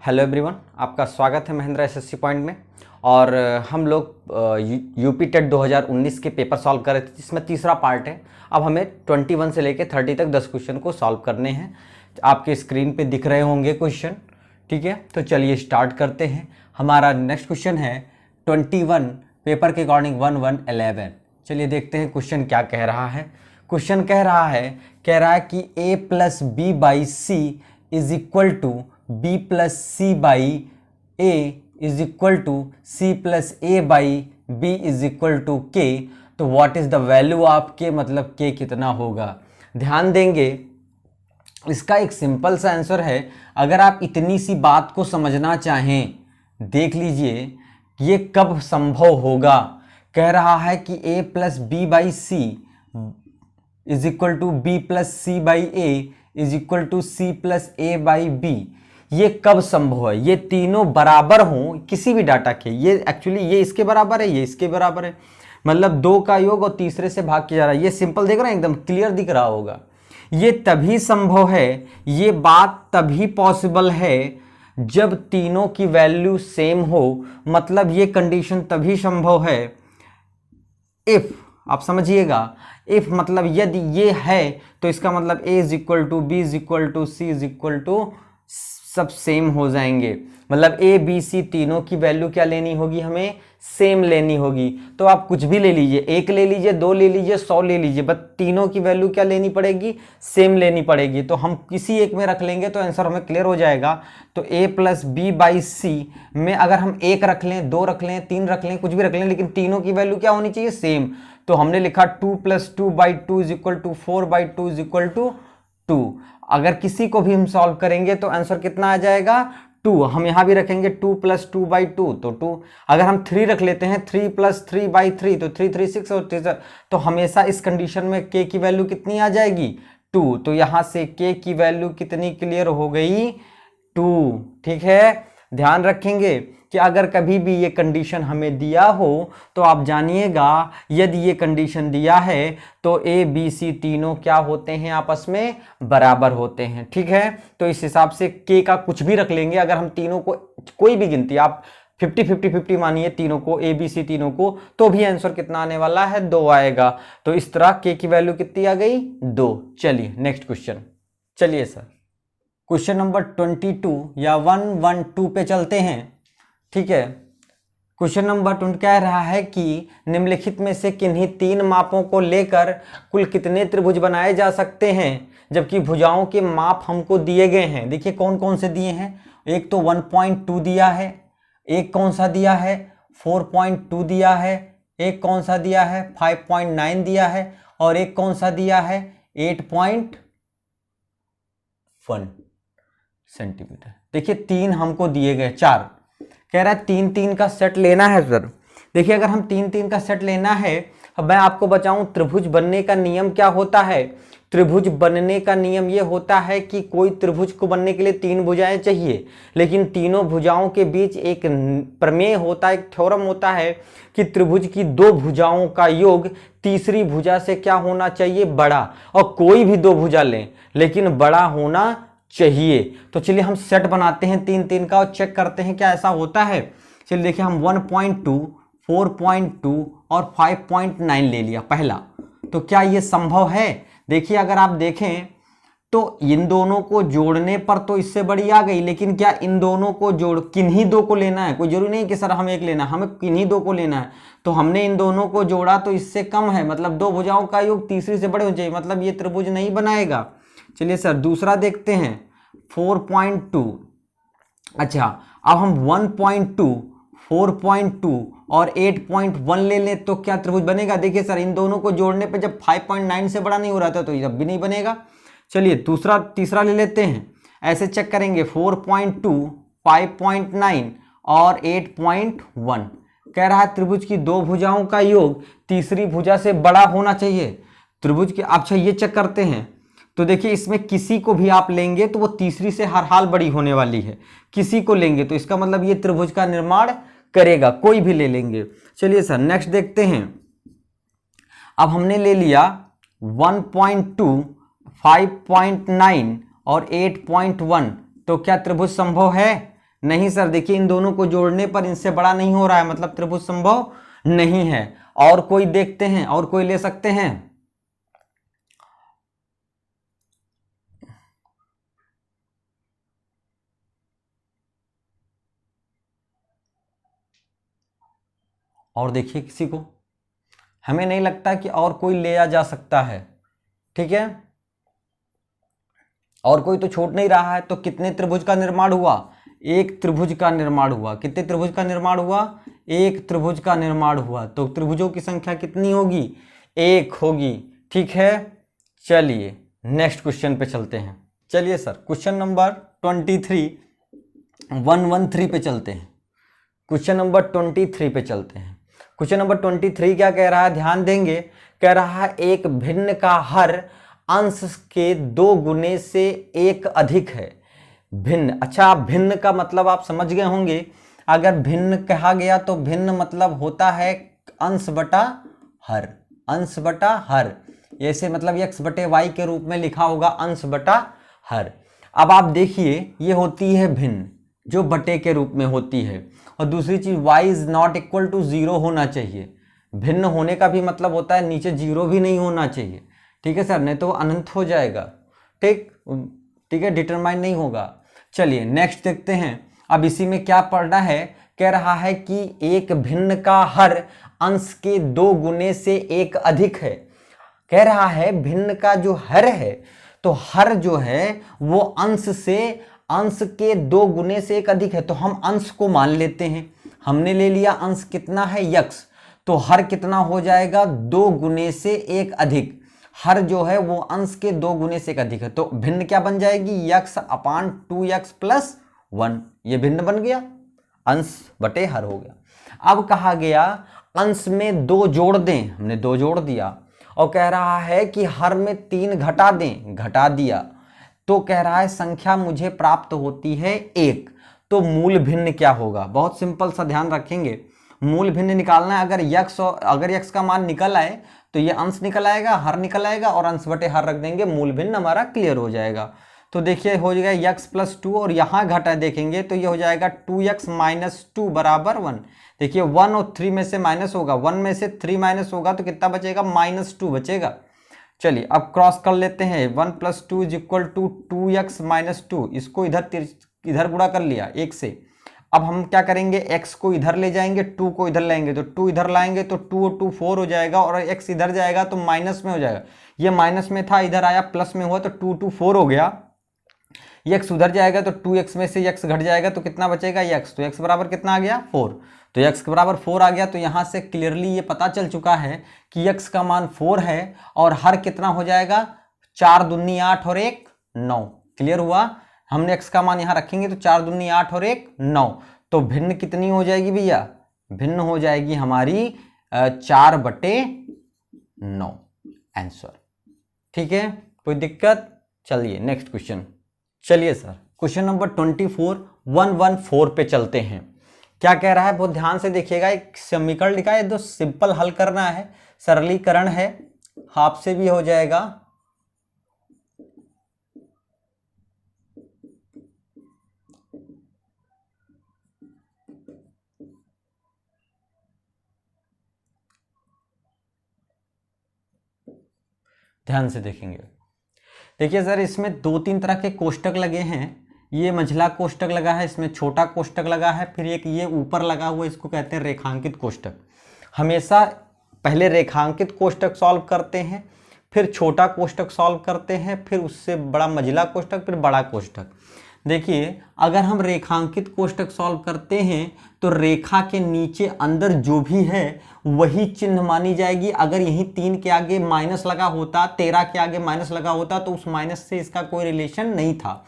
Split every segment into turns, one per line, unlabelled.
Hello everyone, आपका स्वागत है महिंद्रा एसएससी पॉइंट में। और हम लोग यूपी टेट 2019 के पेपर सॉल्व कर रहे थे, जिसमें तीसरा पार्ट है। अब हमें 21 से लेकर 30 तक 10 क्वेश्चन को सॉल्व करने हैं। आपके स्क्रीन पे दिख रहे होंगे क्वेश्चन, ठीक है। तो चलिए स्टार्ट करते हैं। हमारा नेक्स्ट क्वेश्चन है 21 पेपर के अकॉर्डिंग 1111। चलिए देखते हैं क्वेश्चन क्या कह रहा है। क्वेश्चन कह रहा है कि a plus B by C is equal to b plus C by A is equal to C plus A by B is equal to K. तो what is the value of K, मतलब के कितना होगा। ध्यान देंगे, इसका एक simple सा आंसर है। अगर आप इतनी सी बात को समझना चाहें, देख लीजिए ये कब संभव होगा। कह रहा है कि a plus B by C is equal to B plus C by A is equal to C plus A by B. ये कब संभव है, ये तीनों बराबर हों किसी भी डाटा के। ये एक्चुअली ये इसके बराबर है, ये इसके बराबर है, मतलब दो का योग और तीसरे से भाग किया जा रहा है। ये सिंपल देख रहे हैं, एकदम क्लियर दिख रहा होगा। ये तभी संभव है, ये बात तभी पॉसिबल है जब तीनों की वैल्यू सेम हो। मतलब ये कंडीशन तभी संभव है इफ, आप समझिएगा, इफ मतलब यदि ये है तो इसका मतलब a is equal to B is equal to C is equal to सब सेम हो जाएंगे। मतलब a b c तीनों की वैल्यू क्या लेनी होगी, हमें सेम लेनी होगी। तो आप कुछ भी ले लीजिए, एक ले लीजिए, दो ले लीजिए, 100 ले लीजिए, बट तीनों की वैल्यू क्या लेनी पड़ेगी, सेम लेनी पड़ेगी। तो हम किसी एक में रख लेंगे तो आंसर हमें क्लियर हो जाएगा। तो a प्लस बी बाई सी में अगर हम एक रख लें, दो रख लें, तीन रख लें, कुछ भी रख लें, लेकिन तीनों की वैल्यू क्या होनी चाहिए, सेम। तो हमने लिखा 2 plus 2 by 2 is equal to 4 by 2 is equal to 2। अगर किसी को भी हम सॉल्व करेंगे तो आंसर कितना आ जाएगा, 2। हम यहां भी रखेंगे 2 प्लस 2 बाई 2 तो 2। अगर हम 3 रख लेते हैं, 3 प्लस 3 बाई 3 तो 3 3 6 और 3, तो हमेशा इस कंडीशन में k की वैल्यू कितनी आ जाएगी, 2। तो यहां से k की वैल्यू कितनी क्लियर हो गई, 2। ठीक है, ध्यान रखेंगे कि अगर कभी भी ये कंडीशन हमें दिया हो तो आप जानिएगा, यदि ये कंडीशन दिया है तो a b c तीनों क्या होते हैं, आपस में बराबर होते हैं। ठीक है, तो इस हिसाब से k का कुछ भी रख लेंगे। अगर हम तीनों को कोई भी गिनती आप 50-50-50 मानिए तीनों को, a b c तीनों को, तो भी आंसर कितना आने वाला है, 2 आएगा। तो इस तरह k की वैल्यू कितनी आ गई, 2। चलिए नेक्स्ट क्वेश्चन। चलिए सर क्वेश्चन नंबर 22 या 112 पे चलते हैं। ठीक है, क्वेश्चन नंबर 20 कह रहा है कि निम्नलिखित में से किन्हीं 3 मापों को लेकर कुल कितने त्रिभुज बनाए जा सकते हैं, जबकि भुजाओं के माप हमको दिए गए हैं। देखिए कौन कौन से दिए हैं, एक तो 1.2 दिया है, एक कौन सा दिया है 4.2 दिया है, एक कौन सा दिया है 5.9 दिया है, और एक कौन सा दिया है 8.1 सेंटीमीटर। देखिए 3 हमको दिए गए, 4 कह रहा है 3-3 का सेट लेना है सर। देखिए अगर हम 3-3 का सेट लेना है, अब मैं आपको बताऊं त्रिभुज बनने का नियम क्या होता है। त्रिभुज बनने का नियम ये होता है कि कोई त्रिभुज को बनने के लिए 3 भुजाएं चाहिए, लेकिन तीनों भुजाओं के बीच एक प्रमेय होता है, एक थ्योरम होता है कि त्रिभुज की 2 भुजाओं का योग तीसरी भुजा से क्या होना चाहिए, बड़ा। और कोई भी 2 भुजा लें लेकिन बड़ा होना चाहिए। तो चलिए हम सेट बनाते हैं 3-3 का और चेक करते हैं क्या ऐसा होता है। चलिए देखिए हम 1.2, 4.2 और 5.9 ले लिया पहला। तो क्या ये संभव है, देखिए अगर आप देखें तो इन दोनों को जोड़ने पर तो इससे बड़ी आ गई, लेकिन क्या इन दोनों को जोड़ किन्हीं 2 को लेना है, कोई जरूरी नहीं कि सर हम एक लेना, हमें किन्हीं 2 को लेना है। तो हमने इन दोनों को जोड़ा तो इससे कम है, मतलब 2 भुजाओं का योग तीसरी से बड़े हो जाए, मतलब ये त्रिभुज नहीं बनाएगा। चलिए सर दूसरा देखते हैं 4.2। अच्छा अब हम 1.2, 4.2 और 8.1 ले लें तो क्या त्रिभुज बनेगा। देखिए सर इन दोनों को जोड़ने पे जब 5.9 से बड़ा नहीं हो रहा था तो ये भी नहीं बनेगा। चलिए तीसरा ले लेते हैं, ऐसे चेक करेंगे 4.2, 5.9 और 8.1। कह रहा है त्रिभुज की 2 भुजाओं का योग तीसरी भुजा से बड़ा होना चाहिए त्रिभुज के। अच्छा ये चेक करते हैं, तो देखिए इसमें किसी को भी आप लेंगे तो वो तीसरी से हर हाल बड़ी होने वाली है। किसी को लेंगे तो इसका मतलब ये त्रिभुज का निर्माण करेगा, कोई भी ले लेंगे। चलिए सर नेक्स्ट देखते हैं। अब हमने ले लिया 1.2, 5.9 और 8.1, तो क्या त्रिभुज संभव है। नहीं सर, देखिए इन दोनों को जोड़ने पर इनसे बड़ा नहीं हो रहा है, मतलब त्रिभुज संभव नहीं है। और कोई देखते हैं, और कोई ले सकते हैं? और देखिए किसी को, हमें नहीं लगता कि और कोई लिया जा सकता है। ठीक है, और कोई तो छूट नहीं रहा है। तो कितने त्रिभुज का निर्माण हुआ? एक त्रिभुज का निर्माण हुआ। कितने त्रिभुज का निर्माण हुआ? एक त्रिभुज का निर्माण हुआ। तो त्रिभुजों की संख्या कितनी होगी? एक होगी। ठीक है, चलिए नेक्स्ट क्वेश्चन पे चलते हैं। चलिए सर, क्वेश्चन नंबर 113 पे चलते हैं। क्वेश्चन नंबर 23 पे चलते हैं। क्वेश्चन नंबर 23 क्या कह रहा है, ध्यान देंगे। कह रहा है एक भिन्न का हर अंश के 2 गुने से 1 अधिक है। भिन्न, अच्छा आप भिन्न का मतलब आप समझ गए होंगे। अगर भिन्न कहा गया तो भिन्न मतलब होता है अंश बटा हर। अंश बटा हर, ऐसे मतलब x बटे y के रूप में लिखा होगा, अंश बटा हर। अब आप देखिए, ये होती है भिन्न, जो बटे के रूप में होती है। और दूसरी चीज y is not equal to 0 होना चाहिए। भिन्न होने का भी मतलब होता है नीचे 0 भी नहीं होना चाहिए। ठीक है सर, नहीं तो अनंत हो जाएगा। ठीक ठीक है, डिटरमाइन नहीं होगा। चलिए नेक्स्ट देखते हैं। अब इसी में क्या पढ़ना है, कह रहा है कि एक भिन्न का हर अंश के 2 गुने से 1 अधिक है। कह रहा है भिन्न का जो हर है, तो हर जो है वो अंश से, अंश के 2 गुने से 1 अधिक है। तो हम अंश को मान लेते हैं। हमने ले लिया अंश कितना है, x, तो हर कितना हो जाएगा, 2 गुने से 1 अधिक। हर जो है वो अंश के 2 गुने से 1 अधिक है। तो भिन्न क्या बन जाएगी, x अपान 2x प्लस 1। ये भिन्न बन गया, अंश बटे हर हो गया। अब कहा गया अंश में 2 जोड़ दें, हमने 2 जोड़ दिया। और कह रहा है कि हर में 3 घटा दें, घटा दिया। तो कह रहा है संख्या मुझे प्राप्त होती है 1। तो मूल भिन्न क्या होगा, बहुत सिंपल सा ध्यान रखेंगे। मूल भिन्न निकालना है। अगर x का मान निकल आए तो ये अंश निकल आएगा, हर निकल आएगा, और अंश बटे हर रख देंगे, मूल भिन्न हमारा क्लियर हो जाएगा। तो देखिए हो जाएगा x प्लस 2, और यहाँ घटा देखेंगे तो ये हो जाएगा 2x माइनस 2 बराबर 1। देखिए 1 और 3 में से माइनस होगा, 1 में से 3 माइनस होगा तो कितना बचेगा, -2 बचेगा। चलिए अब क्रॉस कर लेते हैं। 1 plus 2 is equal to 2x minus 2। इसको इधर गुणा कर लिया 1 से। अब हम क्या करेंगे, x को इधर ले जाएंगे, 2 को इधर लाएंगे। तो 2 इधर लाएंगे तो 2 और 2 4 हो जाएगा, और x इधर जाएगा तो माइनस में हो जाएगा। ये माइनस में था, इधर आया प्लस में हुआ, तो 2 2 4 हो गया। x उधर जाएगा तो 2x में से x घट जाएगा, तो कितना बचेगा, x। तो x बराबर कितना आ गया, 4। तो x के बराबर 4 आ गया। तो यहाँ से क्लियरली ये पता चल चुका है कि x का मान 4 है, और हर कितना हो जाएगा, 4 दूनी 8 और 1 9। क्लियर हुआ। हमने x का मान यहाँ रखेंगे तो 4 दूनी 8 और 1 9। तो भिन्न कितनी हो जाएगी भैया, भिन्न हो जाएगी हमारी 4 बटे 9 आंसर। ठीक है, कोई दिक्कत? चलिए नेक्स्ट क्वेश्चन। चलिए सर, क्वेश्चन नंबर 114 पे चलते हैं। क्या कह रहा है, बहुत ध्यान से देखिएगा। एक समीकरण लिखा है, तो सिंपल हल करना है, सरलीकरण है, हाफ से भी हो जाएगा। ध्यान से देखेंगे। देखिए सर, इसमें 2-3 तरह के कोष्टक लगे हैं। ये मंझला कोष्टक लगा है, इसमें छोटा कोष्टक लगा है, फिर एक ये ऊपर लगा हुआ, इसको कहते हैं रेखांकित कोष्टक। हमेशा पहले रेखांकित कोष्टक सॉल्व करते हैं, फिर छोटा कोष्टक सॉल्व करते हैं, फिर उससे बड़ा मंझला कोष्टक, फिर बड़ा कोष्टक। देखिए अगर हम रेखांकित कोष्टक सॉल्व करते हैं तो रेखा के नीचे अंदर जो भी है वही चिन्ह मानी जाएगी। अगर यही 3 के आगे माइनस लगा होता, 13 के आगे माइनस लगा होता, तो उस माइनस से इसका कोई रिलेशन नहीं था,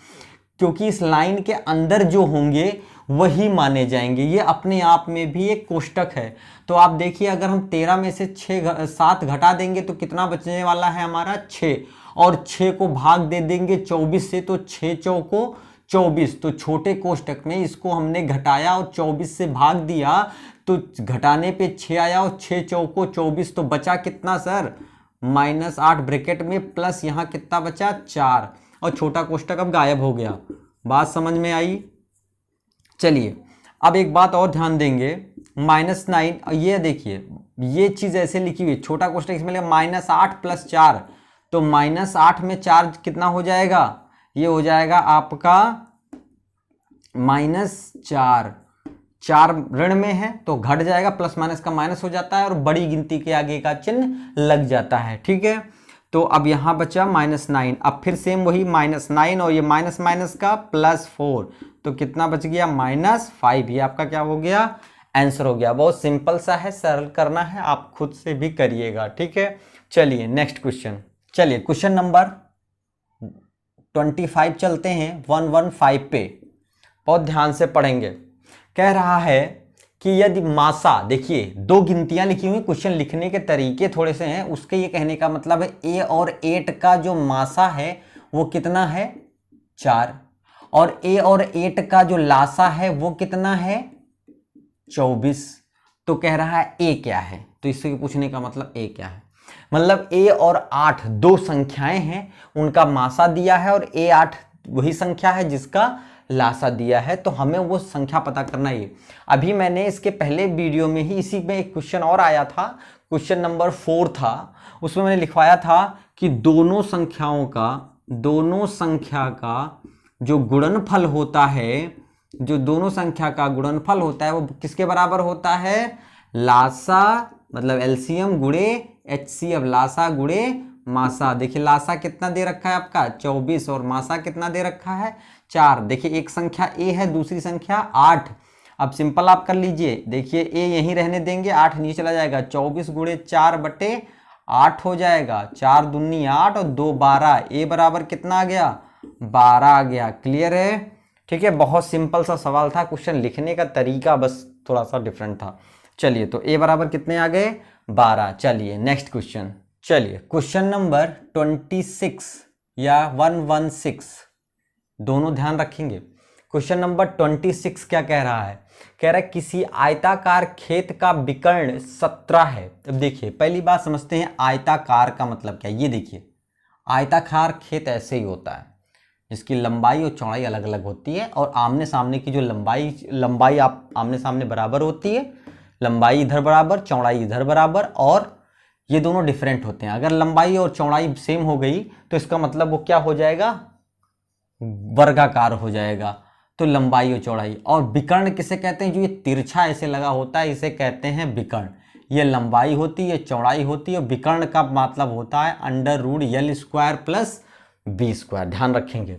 क्योंकि इस लाइन के अंदर जो होंगे वही माने जाएंगे। ये अपने आप में भी एक कोष्टक है। तो आप देखिए, अगर हम 13 में से 7 घटा देंगे तो कितना बचने वाला है हमारा, 6। और 6 को भाग दे देंगे 24 से, तो 6 चौको 24। तो छोटे कोष्टक में इसको हमने घटाया और 24 से भाग दिया, तो घटाने पे 6 आया, और 6 चौको 24। तो बचा कितना सर, -8 ब्रैकेट में, प्लस यहाँ कितना बचा, 4। और छोटा कोष्टक अब गायब हो गया। बात समझ में आई? चलिए अब एक बात और ध्यान देंगे, -9, ये देखिए ये चीज़ ऐसे लिखी हुई, छोटा क्वेश्चन इसमें -8 + 4, तो -8 में 4 कितना हो जाएगा, ये हो जाएगा आपका -4, 4 ऋण में है तो घट जाएगा, प्लस माइनस का माइनस हो जाता है और बड़ी गिनती के आगे का चिन्ह लग जाता है। ठीक है, तो अब यहाँ बचा -9, अब फिर सेम वही -9 और ये माइनस माइनस का +4, तो कितना बच गया -5, ये आपका क्या हो गया, आंसर हो गया। बहुत सिंपल सा है, सरल करना है, आप खुद से भी करिएगा। ठीक है, चलिए नेक्स्ट क्वेश्चन, चलिए क्वेश्चन नंबर 25 चलते हैं, 115 पे बहुत ध्यान से पढ़ेंगे। कह रहा है कि यदि मासा, देखिए दो गिनतियां लिखी हुई, क्वेश्चन लिखने के तरीके थोड़े से हैं, उसके ये कहने का मतलब है ए और 8 का जो मासा है वो कितना है 4, और ए और 8 का जो लासा है वो कितना है 24। तो कह रहा है ए क्या है, तो इससे पूछने का मतलब ए क्या है, मतलब ए और 8 दो संख्याएं हैं, उनका मासा दिया है, और A8 वही संख्या है जिसका लासा दिया है, तो हमें वो संख्या पता करना है। अभी मैंने इसके पहले वीडियो में ही इसी में एक क्वेश्चन और आया था, क्वेश्चन नंबर 4 था, उसमें मैंने लिखवाया था कि दोनों संख्या का जो गुणनफल होता है, जो दोनों संख्या का गुणनफल होता है वो किसके बराबर होता है, लासा मतलब एलसीएम गुणे एचसीएफ, लासा गुणे मासा। देखिए लासा कितना दे रखा है आपका 24 और मासा कितना दे रखा है 4। देखिए एक संख्या ए है, दूसरी संख्या 8। अब सिंपल आप कर लीजिए, देखिए ए यहीं रहने देंगे, 8 नीचे चला जाएगा, 24 गुणे 4/8 हो जाएगा, 4 दूनी 8 और 2 12, ए बराबर कितना आ गया 12 आ गया। क्लियर है? ठीक है, बहुत सिंपल सा सवाल था, क्वेश्चन लिखने का तरीका बस थोड़ा सा डिफरेंट था। चलिए तो ए बराबर कितने आ गए 12। चलिए नेक्स्ट क्वेश्चन, चलिए क्वेश्चन नंबर 26 या 116 दोनों ध्यान रखेंगे। क्वेश्चन नंबर 26 क्या कह रहा है, कह रहा है किसी आयताकार खेत का विकर्ण 17 है। अब देखिए पहली बात समझते हैं आयताकार का मतलब क्या है। ये देखिए आयताकार खेत ऐसे ही होता है, इसकी लंबाई और चौड़ाई अलग अलग होती है, और आमने सामने की जो लंबाई आप आमने सामने बराबर होती है, लंबाई इधर बराबर चौड़ाई इधर बराबर, और ये दोनों डिफरेंट होते हैं। अगर लंबाई और चौड़ाई सेम हो गई तो इसका मतलब वो क्या हो जाएगा, वर्गाकार हो जाएगा। तो लंबाई और चौड़ाई, और विकर्ण किसे कहते हैं, जो ये तिरछा ऐसे लगा होता है इसे कहते हैं विकर्ण। ये लंबाई होती है, चौड़ाई होती है, विकर्ण का मतलब होता है √L² + B²। ध्यान रखेंगे,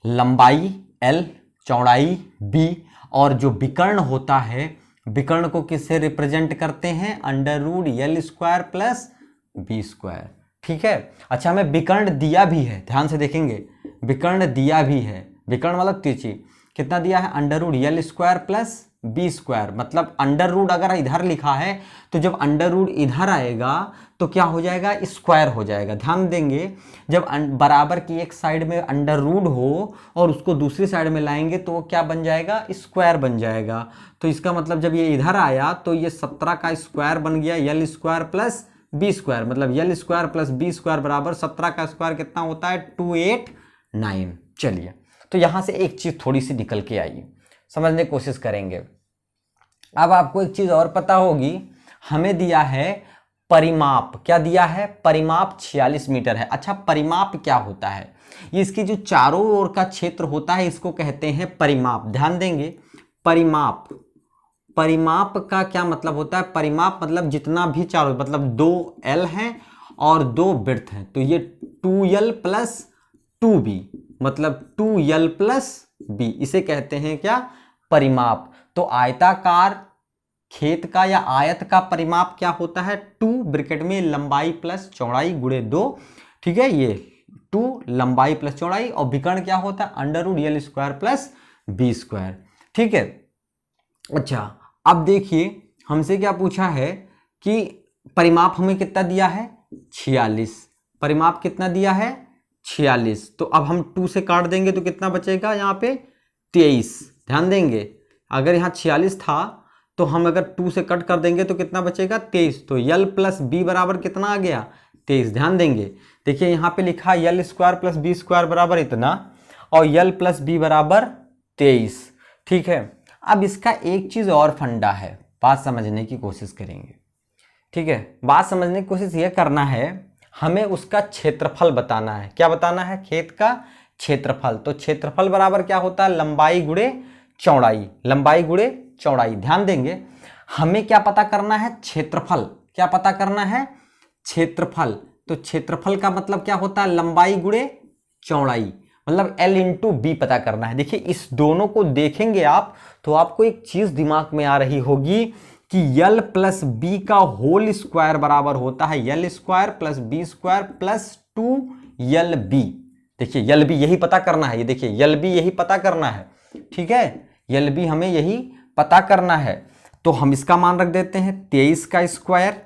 लंबाई L, चौड़ाई B, और जो विकर्ण होता है, विकर्ण को किससे रिप्रेजेंट करते हैं, √L² + B²। ठीक है, अच्छा हमें विकर्ण दिया भी है, ध्यान से देखेंगे, विकर्ण दिया भी है, विकर्ण मतलब तिरछी, कितना दिया है √L² + B²। मतलब अंडर अगर इधर लिखा है तो जब अंडर इधर आएगा तो क्या हो जाएगा, स्क्वायर हो जाएगा। ध्यान देंगे, जब बराबर की एक साइड में अंडर हो और उसको दूसरी साइड में लाएंगे तो वो क्या बन जाएगा, स्क्वायर बन जाएगा। तो इसका मतलब जब ये इधर आया तो ये 17 का स्क्वायर बन गया L² + B², मतलब L² + B² बराबर 17 का स्क्वायर कितना होता है 289। चलिए तो यहां से एक चीज थोड़ी सी निकल के आई, समझने की कोशिश करेंगे। अब आपको एक चीज और पता होगी, हमें दिया है परिमाप, क्या दिया है, परिमाप 46 मीटर है। अच्छा परिमाप क्या होता है, ये इसकी जो चारों ओर का क्षेत्र होता है इसको कहते हैं परिमाप। ध्यान देंगे, परिमाप, परिमाप का क्या मतलब होता है, परिमाप मतलब जितना भी चारों, मतलब 2 L हैं और 2 वृत्त हैं, तो ये 2L + 2B, मतलब 2L + B, इसे कहते हैं क्या, परिमाप। तो आयताकार खेत का या आयत का परिमाप क्या होता है, 2 ब्रैकेट में लंबाई प्लस चौड़ाई गुणे 2। ठीक है, ये 2 लंबाई प्लस चौड़ाई, और विकर्ण क्या होता है √L² + B²। ठीक है, अच्छा अब देखिए हमसे क्या पूछा है कि परिमाप हमें कितना दिया है 46, परिमाप कितना दिया है 46। तो अब हम 2 से काट देंगे तो कितना बचेगा यहाँ पे 23। ध्यान देंगे, अगर यहाँ 46 था तो हम अगर 2 से कट कर देंगे तो कितना बचेगा 23। तो L + B बराबर कितना आ गया 23। ध्यान देंगे, देखिए यहाँ पे लिखा L² + B² बराबर इतना, और L + B बराबर 23। ठीक है, अब इसका एक चीज और फंडा है, बात समझने की कोशिश करेंगे। ठीक है, बात समझने की कोशिश ये करना है, हमें उसका क्षेत्रफल बताना है। क्या बताना है? खेत का क्षेत्रफल। तो क्षेत्रफल बराबर क्या होता है? लंबाई गुणे चौड़ाई, लंबाई गुणे चौड़ाई। ध्यान देंगे, हमें क्या पता करना है? क्षेत्रफल। क्या पता करना है? क्षेत्रफल। तो क्षेत्रफल का मतलब क्या होता है? लंबाई गुणे चौड़ाई, मतलब L इंटू बी पता करना है। देखिए इस दोनों को देखेंगे आप तो आपको एक चीज दिमाग में आ रही होगी कि L प्लस बी का होल स्क्वायर बराबर होता है L square plus B square plus 2LB। देखिए LB यही पता करना है, ये देखिए LB यही पता करना है। ठीक है, LB हमें यही पता करना है। तो हम इसका मान रख देते हैं 23 का स्क्वायर।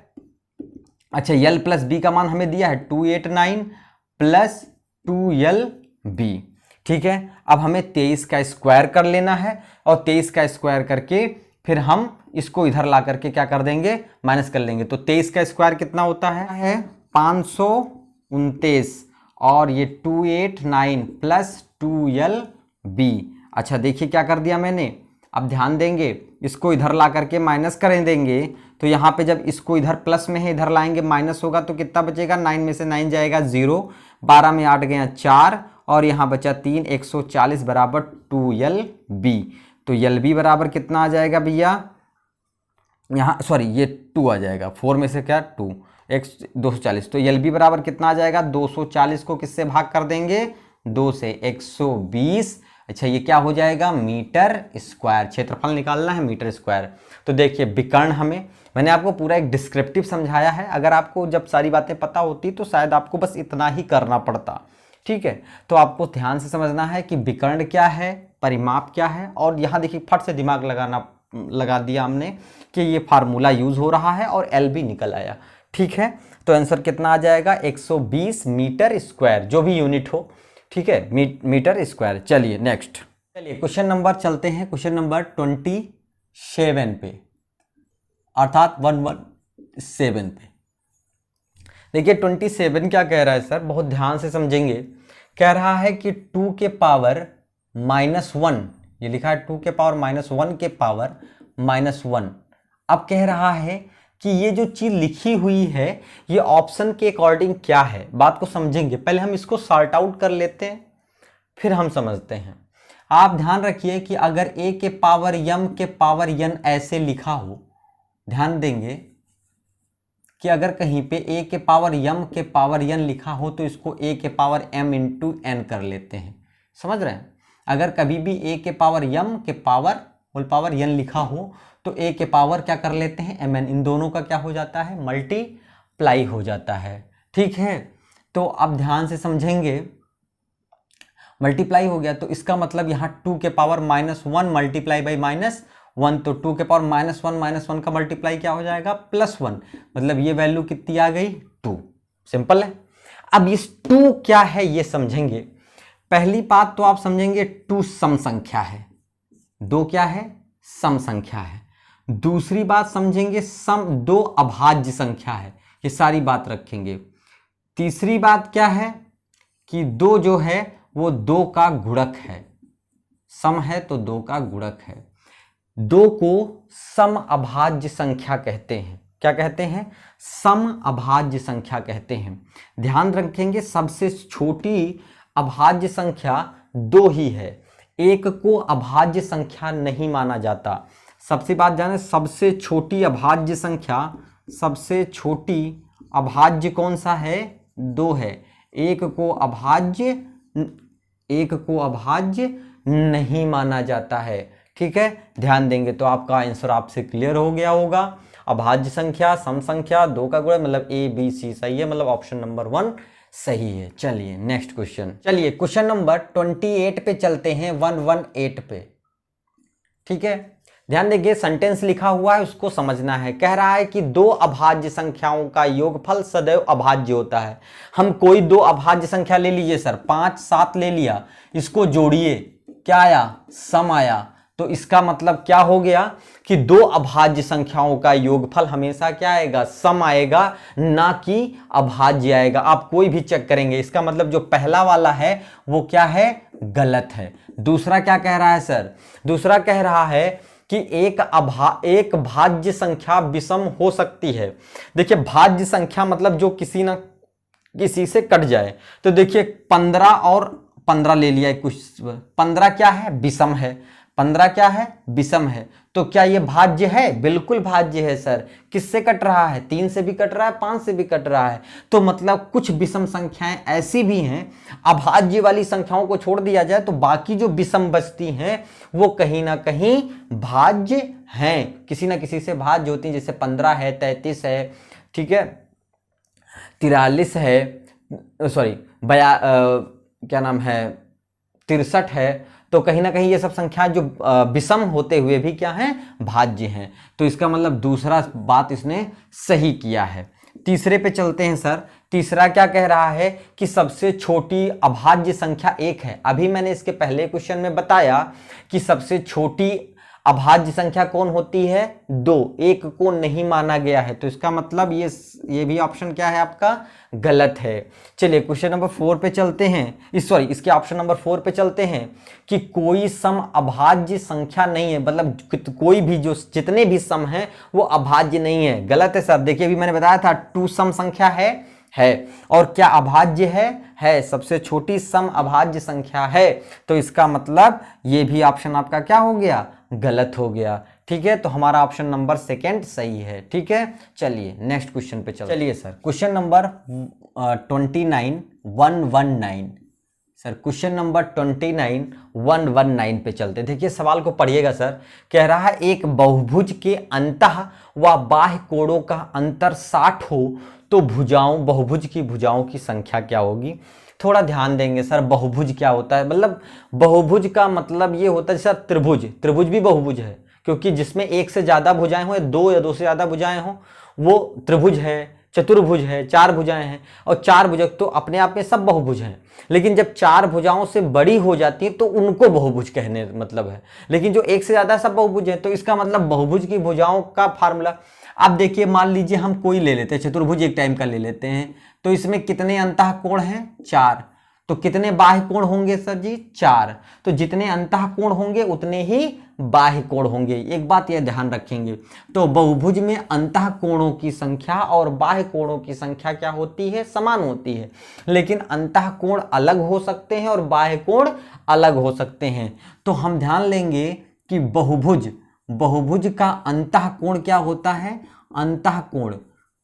अच्छा, L प्लस बी का मान हमें दिया है 289 प्लस 2LB। ठीक है, अब हमें 23 का स्क्वायर कर लेना है और 23 का स्क्वायर करके फिर हम इसको इधर ला करके क्या कर देंगे? माइनस कर लेंगे। तो 23 का स्क्वायर कितना होता है? 529 और ये 289 प्लस 2LB। अच्छा देखिए क्या कर दिया मैंने, अब ध्यान देंगे इसको इधर ला करके माइनस कर देंगे। तो यहाँ पे जब इसको इधर प्लस में है इधर लाएंगे माइनस होगा तो कितना बचेगा? 9 में से 9 जाएगा 0, 12 में 8 गया 4 और यहाँ बचा 3, 140 बराबर 2LB। तो LB बराबर कितना आ जाएगा भैया? यहाँ सॉरी ये 2 आ जाएगा, 4 में से क्या 2, 240। तो LB बराबर कितना आ जाएगा? 240 को किससे भाग कर देंगे? 2 से, 120। अच्छा ये क्या हो जाएगा? Meter square. क्षेत्रफल निकालना है मीटर स्क्वायर। तो देखिए विकर्ण हमें, मैंने आपको पूरा एक डिस्क्रिप्टिव समझाया है। अगर आपको जब सारी बातें पता होती तो शायद आपको बस इतना ही करना पड़ता। ठीक है, तो आपको ध्यान से समझना है कि विकर्ण क्या है, परिमाप क्या है। और यहाँ देखिए फट से दिमाग लगा दिया हमने कि ये फार्मूला यूज हो रहा है और LB निकल आया। ठीक है, तो आंसर कितना आ जाएगा? 120 मीटर स्क्वायर, जो भी यूनिट हो। ठीक है, मीटर स्क्वायर। चलिए नेक्स्ट, चलिए क्वेश्चन नंबर चलते हैं, क्वेश्चन नंबर 27 पे, अर्थात 117 पे। देखिए 27 क्या कह रहा है सर, बहुत ध्यान से समझेंगे। कह रहा है कि 2 के पावर -1, ये लिखा है 2 के पावर -1 के पावर -1। अब कह रहा है कि ये जो चीज लिखी हुई है ये ऑप्शन के अकॉर्डिंग क्या है, बात को समझेंगे। पहले हम इसको सॉर्ट आउट कर लेते हैं फिर हम समझते हैं। आप ध्यान रखिए कि अगर a के पावर m के पावर n ऐसे लिखा हो, ध्यान देंगे कि अगर कहीं पे a के पावर m के पावर n लिखा हो तो इसको a के पावर m इंटू n कर लेते हैं। समझ रहे हैं? अगर कभी भी a के पावर m के पावर होल पावर n लिखा हो तो a के पावर क्या कर लेते हैं? mn। इन दोनों का क्या हो जाता है? मल्टीप्लाई हो जाता है। ठीक है, तो अब ध्यान से समझेंगे, मल्टीप्लाई हो गया तो इसका मतलब यहाँ 2 के पावर -1 मल्टीप्लाई बाई -1, तो 2 के पावर -1 का मल्टीप्लाई क्या हो जाएगा? +1। मतलब ये वैल्यू कितनी आ गई? 2। सिंपल है। अब इस 2 क्या है ये समझेंगे। पहली बात तो आप समझेंगे 2 सम संख्या है, 2 क्या है? सम संख्या है। दूसरी बात समझेंगे सम 2 अभाज्य संख्या है, ये सारी बात रखेंगे। तीसरी बात क्या है कि 2 जो है वो 2 का गुणक है, सम है तो 2 का गुणक है। 2 को सम अभाज्य संख्या कहते हैं। क्या कहते हैं? सम अभाज्य संख्या कहते हैं। ध्यान रखेंगे सबसे छोटी अभाज्य संख्या 2 ही है, 1 को अभाज्य संख्या नहीं माना जाता। सबसे बात जाने, सबसे छोटी अभाज्य संख्या, सबसे छोटी अभाज्य कौन सा है? 2 है। 1 को अभाज्य नहीं माना जाता है। ठीक है, ध्यान देंगे तो आपका आंसर आपसे क्लियर हो गया होगा। अभाज्य संख्या, सम संख्या, 2 का गुणक, मतलब ABC सही है, मतलब ऑप्शन नंबर 1 सही है। चलिए नेक्स्ट क्वेश्चन, चलिए क्वेश्चन नंबर 28 पे चलते हैं, 118 पे। ठीक है, ध्यान देखिए सेंटेंस लिखा हुआ है उसको समझना है। कह रहा है कि 2 अभाज्य संख्याओं का योगफल सदैव अभाज्य होता है। हम कोई 2 अभाज्य संख्या ले लीजिए सर, 5, 7 ले लिया, इसको जोड़िए, क्या आया? सम आया। तो इसका मतलब क्या हो गया कि 2 अभाज्य संख्याओं का योगफल हमेशा क्या आएगा? सम आएगा, ना कि अभाज्य आएगा। आप कोई भी चेक करेंगे, इसका मतलब जो पहला वाला है वो क्या है? गलत है। दूसरा क्या कह रहा है सर? दूसरा कह रहा है कि एक भाज्य संख्या विषम हो सकती है। देखिए भाज्य संख्या मतलब जो किसी ना किसी से कट जाए। तो देखिए 15 और 15 ले लिया, कुछ 15 क्या है? विषम है। 15 क्या है? विषम है। तो क्या ये भाज्य है? बिल्कुल भाज्य है सर। किससे कट रहा है? 3 से भी कट रहा है, 5 से भी कट रहा है। तो मतलब कुछ विषम संख्याएं ऐसी भी हैं, अभाज्य वाली संख्याओं को छोड़ दिया जाए तो बाकी जो विषम बचती हैं वो कहीं ना कहीं भाज्य हैं, किसी ना किसी से भाज्य होती हैं। जैसे 15 है, 33 है, ठीक है, 43 है, सॉरी क्या नाम है, 63 है। तो कहीं ना कहीं ये सब संख्या जो विषम होते हुए भी क्या हैं? भाज्य हैं। तो इसका मतलब दूसरा बात इसने सही किया है। तीसरे पे चलते हैं सर। तीसरा क्या कह रहा है कि सबसे छोटी अभाज्य संख्या 1 है। अभी मैंने इसके पहले क्वेश्चन में बताया कि सबसे छोटी अभाज्य संख्या कौन होती है? 2। 1 को नहीं माना गया है। तो इसका मतलब ये भी ऑप्शन क्या है आपका? गलत है। चलिए क्वेश्चन नंबर 4 पे चलते हैं, सॉरी इसके ऑप्शन नंबर 4 पे चलते हैं कि कोई सम अभाज्य संख्या नहीं है। मतलब कोई भी जो जितने भी सम हैं वो अभाज्य नहीं है। गलत है सर। देखिए अभी मैंने बताया था 2 सम संख्या है और क्या अभाज्य है। सबसे छोटी सम अभाज्य संख्या है। तो इसका मतलब ये भी ऑप्शन आपका क्या हो गया? गलत हो गया। ठीक है, तो हमारा ऑप्शन नंबर 2 सही है। ठीक है, चलिए नेक्स्ट क्वेश्चन पे चलिए sir. Question number 29119 sir, question number 29119 पे चलते। देखिए सवाल को पढ़िएगा सर। कह रहा है एक बहुभुज के अंतः व बाह्य कोणों का अंतर 60 हो तो बहुभुज की भुजाओं की संख्या क्या होगी? थोड़ा ध्यान देंगे सर। बहुभुज क्या होता है? मतलब बहुभुज का मतलब ये होता है सर त्रिभुज भी बहुभुज है, क्योंकि जिसमें एक से ज्यादा भुजाएं हो, 2 या 2 से ज्यादा भुजाएं हो, वो त्रिभुज है। चतुर्भुज है, 4 भुजाएं हैं, और 4 भुजा तो अपने आप में सब बहुभुज हैं। लेकिन जब 4 भुजाओं से बड़ी हो जाती है तो उनको बहुभुज कहने मतलब है। लेकिन जो एक से ज्यादा सब बहुभुज है। तो इसका मतलब बहुभुज की भुजाओं का फार्मूला अब देखिए, मान लीजिए हम कोई ले लेते हैं, चतुर्भुज एक टाइम का ले लेते हैं। तो इसमें कितने अंतः कोण हैं? 4। तो कितने बाह्य कोण होंगे सर जी? 4। तो जितने अंतः कोण होंगे उतने ही बाह्य कोण होंगे। एक बात यह ध्यान रखेंगे। तो बहुभुज में अंतः कोणों की संख्या और बाह्य कोणों की संख्या क्या होती है? समान होती है। लेकिन अंतः कोण अलग हो सकते हैं और बाह्य कोण अलग हो सकते हैं। तो हम ध्यान लेंगे कि बहुभुज का अंतः कोण क्या होता है? अंतः कोण।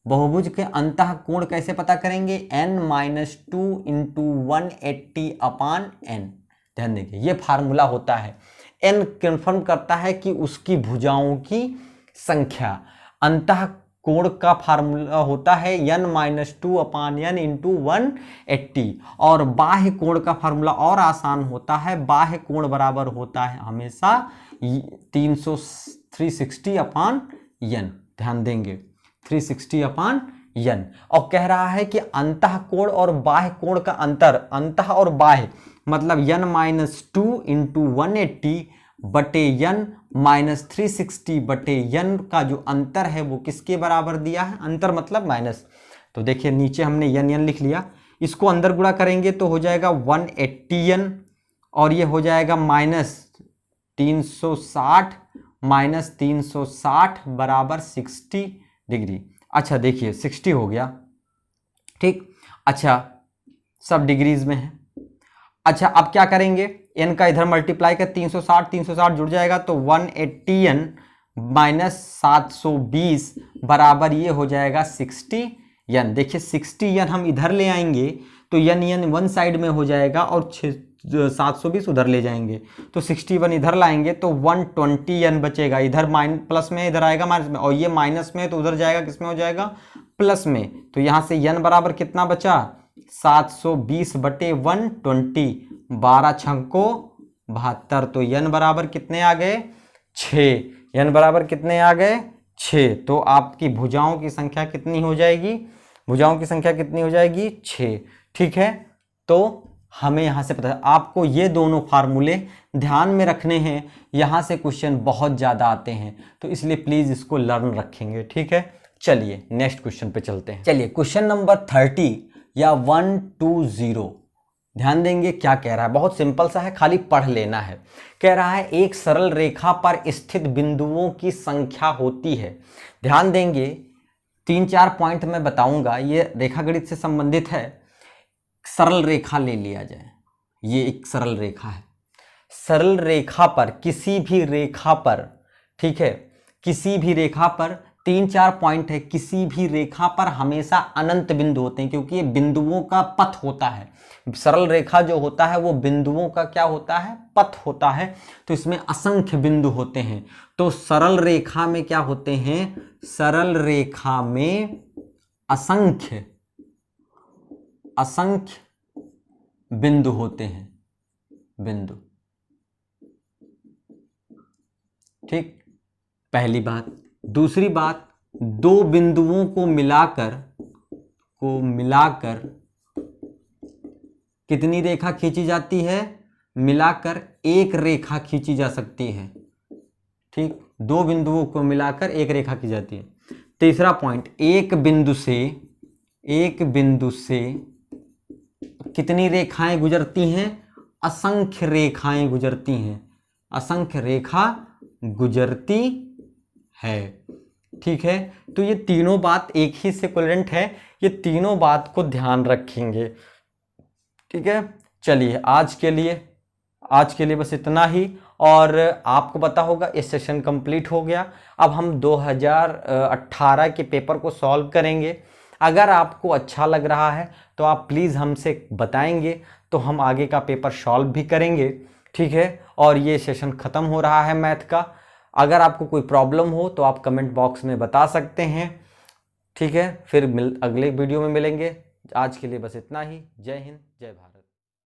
बहुभुज के अंतः कोण कैसे पता करेंगे? n-2 into 180/n। ध्यान देखिए ये फार्मूला होता है। n कंफर्म करता है कि उसकी भुजाओं की संख्या। अंतः कोण का फार्मूला होता है n-2/n इंटू 180। और बाह्य कोण का फार्मूला और आसान होता है। बाह्य कोण बराबर होता है हमेशा 360/n। ध्यान देंगे 360/n। और कह रहा है कि अंतः कोण और बाह्य कोण का अंतर, अंतः और बाह्य मतलब n-2 इंटू 180/n-360/n का जो अंतर है वो किसके बराबर दिया है? अंतर मतलब माइनस। तो देखिए नीचे हमने n लिख लिया, इसको अंदर गुणा करेंगे तो हो जाएगा 180n और ये हो जाएगा -360 बराबर 60 डिग्री। अच्छा देखिए 60 हो गया, ठीक। अच्छा सब डिग्रीज में है। अच्छा अब क्या करेंगे? n का इधर मल्टीप्लाई कर 360 जुड़ जाएगा तो 180n -720 बराबर ये हो जाएगा 60n। देखिए 60n हम इधर ले आएंगे तो n वन साइड में हो जाएगा और 720 उधर ले जाएंगे तो 61 इधर लाएंगे तो 120n बचेगा। इधर प्लस में, इधर आएगा माइनस में, और ये माइनस में तो उधर जाएगा किस में हो जाएगा? प्लस में। तो यहां से n बराबर कितना बचा? 720/120, 12 छंको 72। तो n बराबर कितने आ गए? 6। n बराबर कितने आ गए? 6। तो आपकी भुजाओं की संख्या कितनी हो जाएगी? भुजाओं की संख्या कितनी हो जाएगी? 6। ठीक है, तो हमें यहां से पता है। आपको ये दोनों फार्मूले ध्यान में रखने हैं। यहां से क्वेश्चन बहुत ज्यादा आते हैं तो इसलिए प्लीज इसको लर्न रखेंगे। ठीक है, चलिए नेक्स्ट क्वेश्चन पे चलते हैं। चलिए क्वेश्चन नंबर 30 या 120 ध्यान देंगे क्या कह रहा है, बहुत सिंपल सा है, खाली पढ़ लेना है। कह रहा है एक सरल रेखा पर स्थित बिंदुओं की संख्या होती है। ध्यान देंगे, 3-4 पॉइंट मैं बताऊंगा, ये रेखा गणित से संबंधित है। सरल रेखा ले लिया जाए, ये एक सरल रेखा है। सरल रेखा पर, किसी भी रेखा पर, ठीक है, किसी भी रेखा पर 3-4 पॉइंट है, किसी भी रेखा पर हमेशा अनंत बिंदु होते हैं, क्योंकि ये बिंदुओं का पथ होता है। सरल रेखा जो होता है वो बिंदुओं का क्या होता है, पथ होता है, तो इसमें असंख्य बिंदु होते हैं। तो सरल रेखा में क्या होते हैं, सरल रेखा में असंख्य बिंदु होते हैं, बिंदु, ठीक, पहली बात। दूसरी बात, दो बिंदुओं को मिलाकर कितनी रेखा खींची जाती है, मिलाकर एक रेखा खींची जा सकती है, ठीक, दो बिंदुओं को मिलाकर एक रेखा खींची जाती है। तीसरा पॉइंट, एक बिंदु से कितनी रेखाएं गुजरती हैं, असंख्य रेखाएं गुजरती हैं, असंख्य रेखा गुजरती है, ठीक है। तो ये तीनों बात एक ही से कोलिडेंट है, ये तीनों बात को ध्यान रखेंगे, ठीक है। चलिए आज के लिए बस इतना ही, और आपको पता होगा ये सेशन कंप्लीट हो गया। अब हम 2018 के पेपर को सॉल्व करेंगे। अगर आपको अच्छा लग रहा है तो आप प्लीज़ हमसे बताएंगे, तो हम आगे का पेपर सॉल्व भी करेंगे, ठीक है। और ये सेशन ख़त्म हो रहा है मैथ का। अगर आपको कोई प्रॉब्लम हो तो आप कमेंट बॉक्स में बता सकते हैं, ठीक है। फिर अगले वीडियो में मिलेंगे। आज के लिए बस इतना ही। जय हिंद, जय भारत।